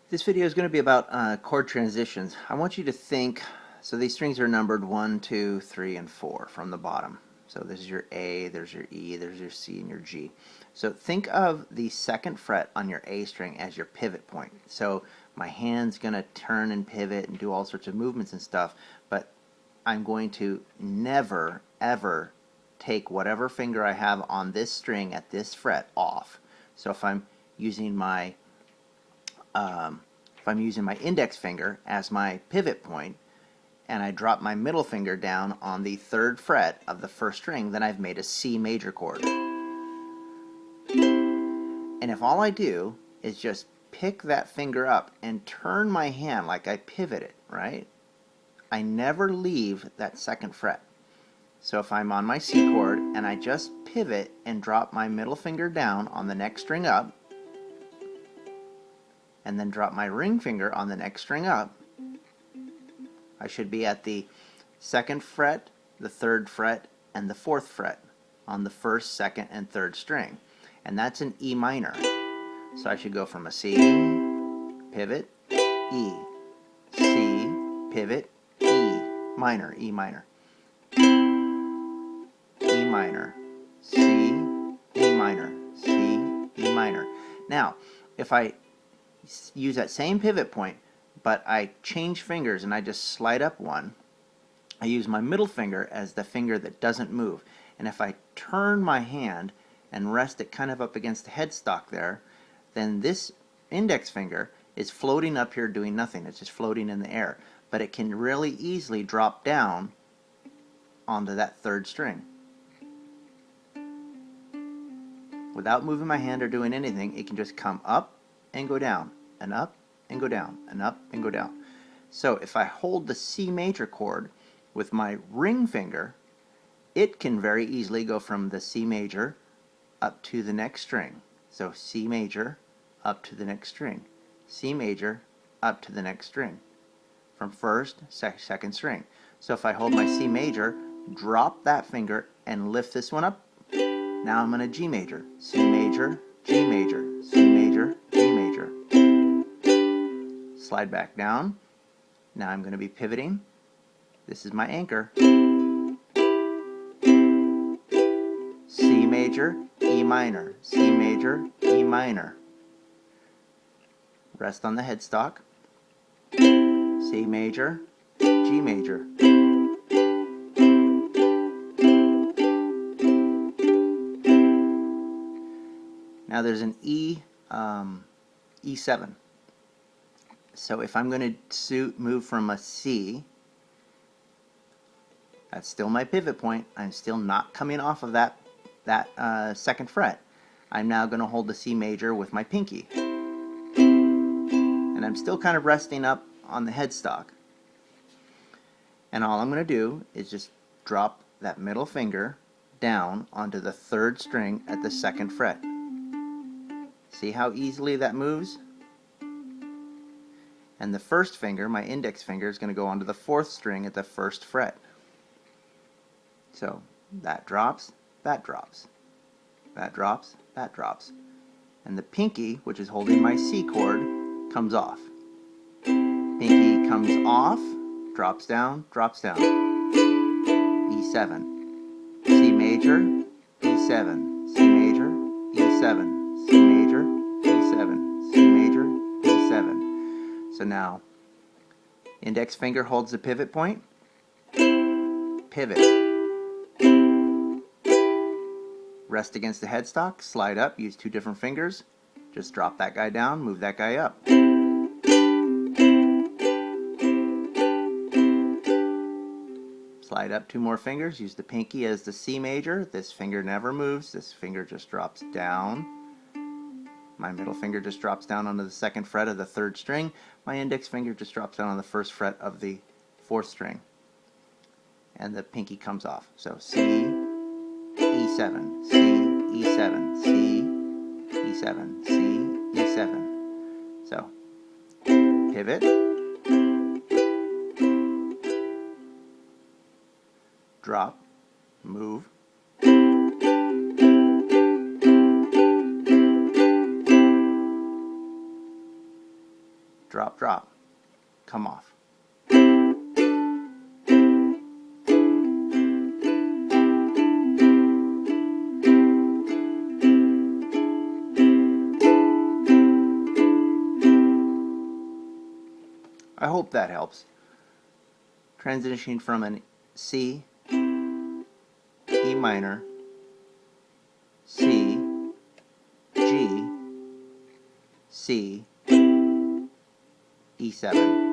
This video is going to be about chord transitions. I want you to think, so these strings are numbered 1, 2, 3, and 4 from the bottom. So this is your A, there's your E, there's your C, and your G. So think of the second fret on your A string as your pivot point. So my hand's going to turn and pivot and do all sorts of movements and stuff, but I'm going to never, ever take whatever finger I have on this string at this fret off. So if I'm using my index finger as my pivot point and I drop my middle finger down on the third fret of the first string, then I've made a C major chord. And if all I do is just pick that finger up and turn my hand like I pivot it, right? I never leave that second fret. So if I'm on my C chord and I just pivot and drop my middle finger down on the next string up, and then drop my ring finger on the next string up, I should be at the second fret, the third fret, and the fourth fret on the first, second, and third string. And that's an E minor. So I should go from a C, pivot, E, C, pivot, E minor, E minor, E minor, C, E minor, C, E minor. Now, if I use that same pivot point, but I change fingers and I just slide up one, I use my middle finger as the finger that doesn't move. And if I turn my hand and rest it kind of up against the headstock there, then this index finger is floating up here doing nothing. It's just floating in the air. But it can really easily drop down onto that third string. Without moving my hand or doing anything, it can just come up and go down, and up and go down, and up and go down. So if I hold the C major chord with my ring finger, it can very easily go from the C major up to the next string. So C major up to the next string, C major up to the next string, from first, second string. So if I hold my C major, drop that finger, and lift this one up, now I'm in a G major, C major, G major, C major, G major. Slide back down. Now I'm going to be pivoting. This is my anchor. C major, E minor, C major, E minor. Rest on the headstock. C major, G major. Now there's an E7. So if I'm going to move from a C, that's still my pivot point. I'm still not coming off of that second fret. I'm now going to hold the C major with my pinky. And I'm still kind of resting up on the headstock. And all I'm going to do is just drop that middle finger down onto the third string at the second fret. See how easily that moves? And the first finger, my index finger, is going to go onto the fourth string at the first fret. So that drops, that drops, that drops, that drops. And the pinky, which is holding my C chord, comes off. Pinky comes off, drops down, E7, C major, E7, C major, E7, C major, E7, C major, E7. So now, index finger holds the pivot point, pivot, rest against the headstock, slide up, use two different fingers, just drop that guy down, move that guy up. Slide up two more fingers, use the pinky as the C major, this finger never moves, this finger just drops down. My middle finger just drops down onto the second fret of the third string. My index finger just drops down on the first fret of the fourth string. And the pinky comes off. So C, E7, C, E7, C, E7, C, E7. So, pivot, drop, move, drop, drop, come off. I hope that helps. Transitioning from an C, E minor, C, G, C, E7.